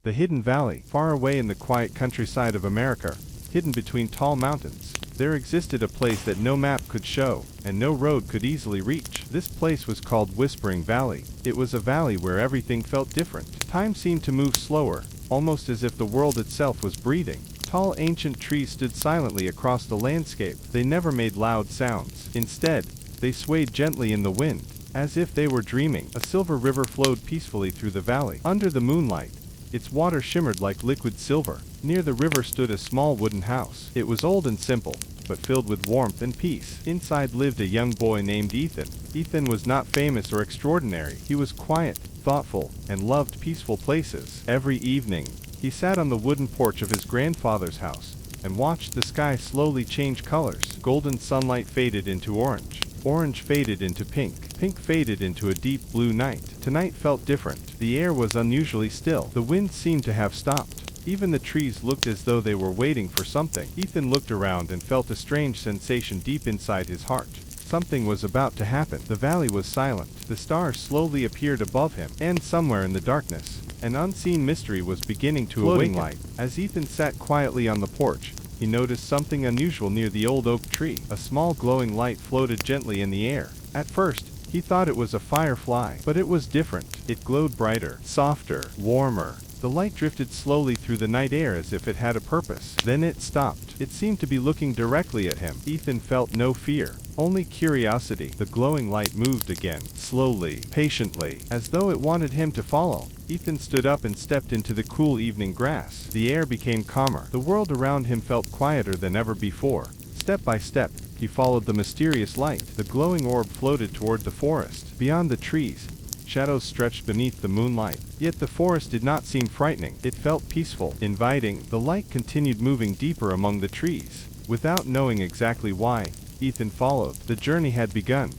The hidden valley, far away in the quiet countryside of America, hidden between tall mountains, there existed a place that no map could show, and no road could easily reach. This place was called Whispering Valley. It was a valley where everything felt different. Time seemed to move slower, almost as if the world itself was breathing. Tall ancient trees stood silently across the landscape. They never made loud sounds. Instead, they swayed gently in the wind, as if they were dreaming. A silver river flowed peacefully through the valley. Under the moonlight, its water shimmered like liquid silver. Near the river stood a small wooden house. It was old and simple, but filled with warmth and peace. Inside lived a young boy named Ethan. Ethan was not famous or extraordinary. He was quiet, thoughtful, and loved peaceful places. Every evening, he sat on the wooden porch of his grandfather's house and watched the sky slowly change colors. Golden sunlight faded into orange. Orange faded into pink. Pink faded into a deep blue night. Tonight felt different. The air was unusually still. The wind seemed to have stopped. Even the trees looked as though they were waiting for something. Ethan looked around and felt a strange sensation deep inside his heart. Something was about to happen. The valley was silent. The stars slowly appeared above him, and somewhere in the darkness, an unseen mystery was beginning to awaken. Light. As Ethan sat quietly on the porch, he noticed something unusual near the old oak tree. A small glowing light floated gently in the air. At first, he thought it was a firefly, but it was different. It glowed brighter, softer, warmer. The light drifted slowly through the night air as if it had a purpose. Then it stopped. It seemed to be looking directly at him. Ethan felt no fear, only curiosity. The glowing light moved again, slowly, patiently, as though it wanted him to follow. Ethan stood up and stepped into the cool evening grass. The air became calmer. The world around him felt quieter than ever before. Step by step, he followed the mysterious light. The glowing orb floated toward the forest. Beyond the trees, shadows stretched beneath the moonlight. Yet the forest did not seem frightening. It felt peaceful, inviting. The light continued moving deeper among the trees. Without knowing exactly why, Ethan followed. The journey had begun.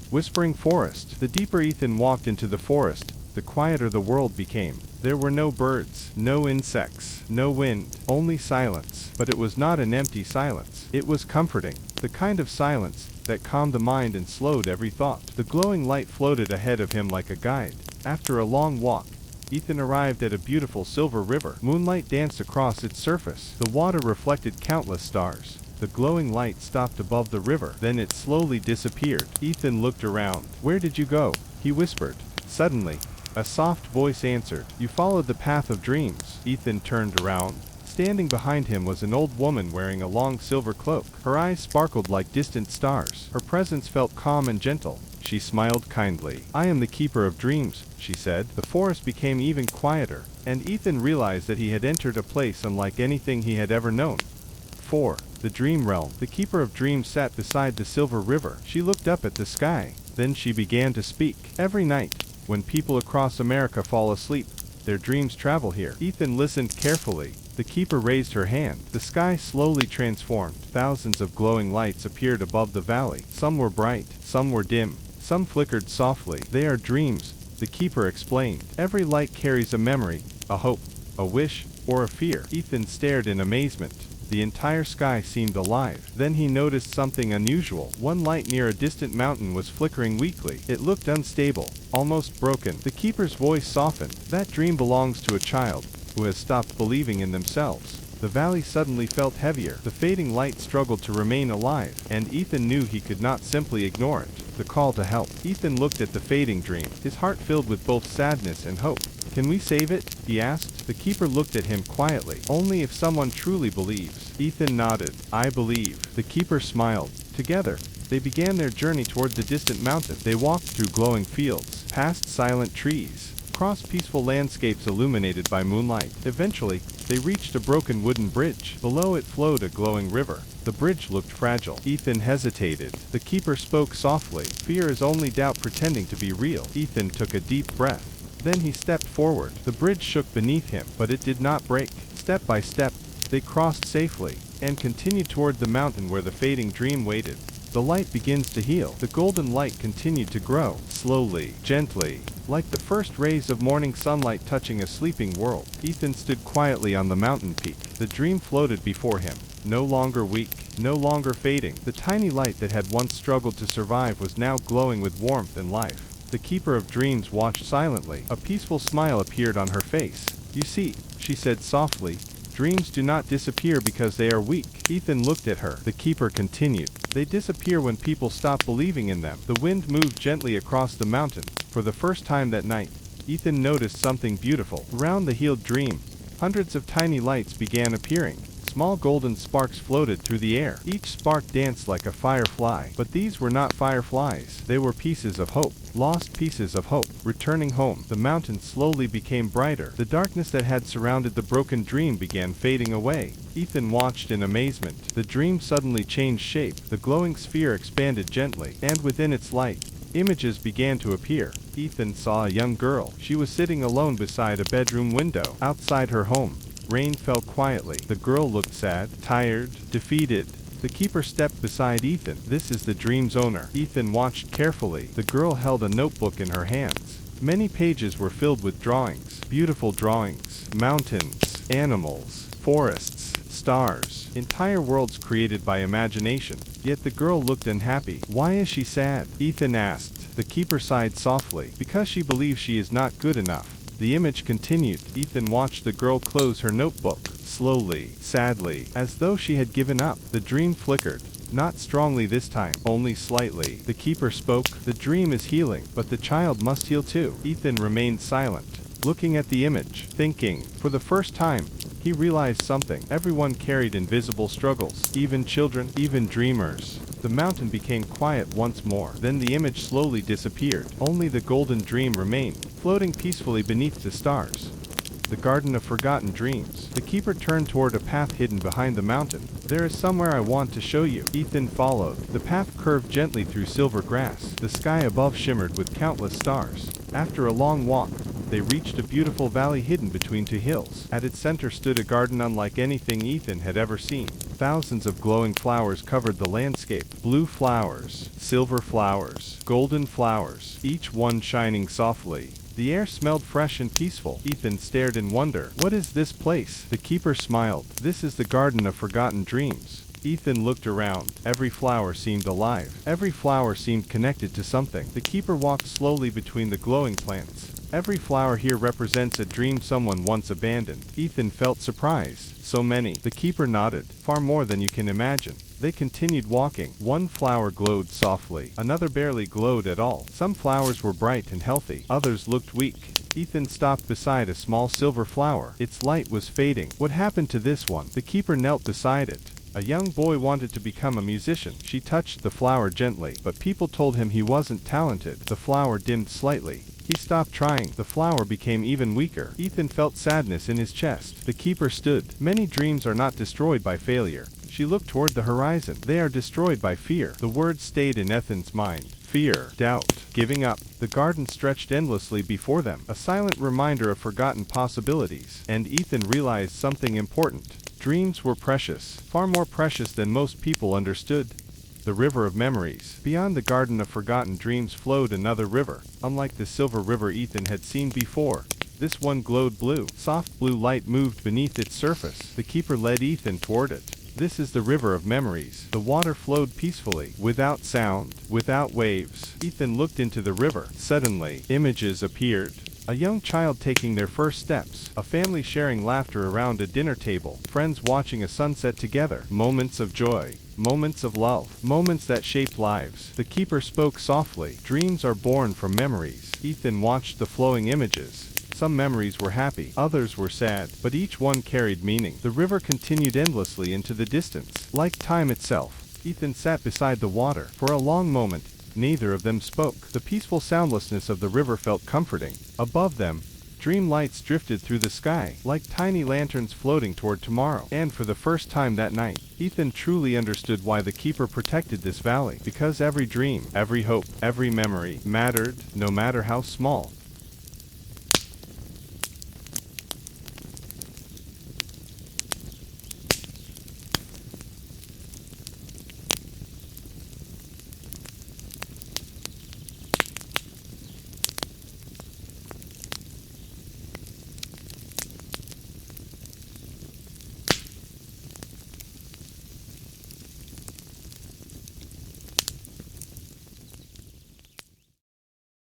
Whispering Forest. The deeper Ethan walked into the forest, the quieter the world became. There were no birds, no insects, no wind, only silence. But it was not an empty silence. It was comforting. The kind of silence that calmed the mind and slowed every thought. The glowing light floated ahead of him like a guide. After a long walk, Ethan arrived at a beautiful silver river. Moonlight danced across its surface. The water reflected countless stars. The glowing light stopped above the river. Then it slowly disappeared. Ethan looked around. "Where did you go?" he whispered. Suddenly, a soft voice answered. "You followed the path of dreams." Ethan turned around. Standing behind him was an old woman wearing a long silver cloak. Her eyes sparkled like distant stars. Her presence felt calm and gentle. She smiled kindly. "I am the keeper of dreams," she said. The forest became even quieter, and Ethan realized that he had entered a place unlike anything he had ever known. 4. The Dream Realm. The keeper of dreams sat beside the silver river. She looked up at the sky. Then she began to speak. "Every night, when people across America fall asleep, their dreams travel here." Ethan listened carefully. The keeper raised her hand. The sky slowly transformed. Thousands of glowing lights appeared above the valley. Some were bright, some were dim, some flickered softly. "They are dreams," the keeper explained. "Every light carries a memory, a hope, a wish, or a fear." Ethan stared in amazement. The entire sky seemed alive. Then he noticed something unusual. One light near a distant mountain was flickering weakly. It looked unstable, almost broken. The keeper's voice softened. "That dream belongs to a child who has stopped believing in themselves." The valley suddenly felt heavier. The fading light struggled to remain alive, and Ethan knew he could not simply ignore it. The call to help. Ethan looked at the fading dream, his heart filled with both sadness and hope. "Can we save it?" he asked. The keeper looked at him quietly. "Only if someone truly believes." Ethan nodded. "I believe." The keeper smiled. Together, they began their journey toward the distant mountain. They walked through glowing fields, past silent trees, across peaceful landscapes illuminated by moonlight. Eventually, they reached a broken wooden bridge. Below it flowed a glowing river. The bridge looked fragile. Ethan hesitated. The keeper spoke softly. "Fear is only doubt pretending to be real." Ethan took a deep breath. Then he stepped forward. The bridge shook beneath him, but it did not break. Step by step, they crossed safely, and continued toward the mountain where the fading dream waited. The light begins to heal. The golden light continued to grow, slowly, gently, like the first rays of morning sunlight touching a sleeping world. Ethan stood quietly on the mountain peak. The dream floated before him, no longer weak, no longer fading. The tiny light that had once struggled to survive was now glowing with warmth and life. The keeper of dreams watched silently. A peaceful smile appeared on her face. "You see," she said softly, "dreams do not disappear because they are weak." Ethan looked at her. The keeper continued, "They disappear when people stop believing in them." The wind moved gently across the mountain. For the first time that night, Ethan noticed something beautiful. Around the healed dream, hundreds of tiny lights began appearing. Small golden sparks floated through the air. Each spark danced like a firefly. But these were not fireflies. They were pieces of hope. Lost pieces of hope. Returning home, the mountain slowly became brighter. The darkness that had surrounded the broken dream began fading away. Ethan watched in amazement. The dream suddenly changed shape. The glowing sphere expanded gently, and within its light, images began to appear. Ethan saw a young girl. She was sitting alone beside a bedroom window. Outside her home, rain fell quietly. The girl looked sad, tired, defeated. The keeper stepped beside Ethan. "This is the dream's owner." Ethan watched carefully. The girl held a notebook in her hands. Many pages were filled with drawings. Beautiful drawings. Mountains, animals, forests, stars. Entire worlds created by imagination. Yet the girl looked unhappy. "Why is she sad?" Ethan asked. The keeper sighed softly. "Because she believes she is not good enough." The image continued. Ethan watched the girl close her notebook. Slowly, sadly, as though she had given up. The dream flickered. Not strongly this time, only slightly. The keeper spoke. "The dream is healing, but the child must heal too." Ethan remained silent, looking at the image, thinking. For the first time, he realized something. Everyone carried invisible struggles. Even children, even dreamers. The mountain became quiet once more. Then the image slowly disappeared. Only the golden dream remained, floating peacefully beneath the stars. The Garden of Forgotten Dreams. The keeper turned toward a path hidden behind the mountain. "There is somewhere I want to show you." Ethan followed. The path curved gently through silver grass. The sky above shimmered with countless stars. After a long walk, they reached a beautiful valley hidden between two hills. At its center stood a garden unlike anything Ethan had ever seen. Thousands of glowing flowers covered the landscape. Blue flowers, silver flowers, golden flowers, each one shining softly. The air smelled fresh and peaceful. Ethan stared in wonder. "What is this place?" The keeper smiled. "This is the Garden of Forgotten Dreams." Ethan looked around. Every flower seemed alive. Every flower seemed connected to something. The keeper walked slowly between the glowing plants. "Every flower here represents a dream someone once abandoned." Ethan felt surprised. "So many." The keeper nodded. "Far more than you can imagine." They continued walking. One flower glowed softly. Another barely glowed at all. Some flowers were bright and healthy. Others looked weak. Ethan stopped beside a small silver flower. Its light was fading. "What happened to this one?" The keeper knelt beside it. "A young boy wanted to become a musician." She touched the flower gently, but people told him he wasn't talented. The flower dimmed slightly. He stopped trying. The flower became even weaker. Ethan felt sadness in his chest. The keeper stood. "Many dreams are not destroyed by failure." She looked toward the horizon. "They are destroyed by fear." The words stayed in Ethan's mind. Fear, doubt, giving up. The garden stretched endlessly before them, a silent reminder of forgotten possibilities. And Ethan realized something important. Dreams were precious, far more precious than most people understood. The river of memories. Beyond the Garden of Forgotten Dreams flowed another river. Unlike the silver river Ethan had seen before, this one glowed blue. Soft blue light moved beneath its surface. The keeper led Ethan toward it. "This is the river of memories." The water flowed peacefully, without sound, without waves. Ethan looked into the river. Suddenly, images appeared. A young child taking their first steps, a family sharing laughter around a dinner table, friends watching a sunset together, moments of joy, moments of love, moments that shaped lives. The keeper spoke softly. "Dreams are born from memories." Ethan watched the flowing images. Some memories were happy, others were sad, but each one carried meaning. The river continued endlessly into the distance, like time itself. Ethan sat beside the water. For a long moment, neither of them spoke. The peaceful soundlessness of the river felt comforting. Above them, dream lights drifted through the sky, like tiny lanterns floating toward tomorrow. And for the first time that night, Ethan truly understood why the keeper protected this valley. Because every dream, every hope, every memory mattered, no matter how small.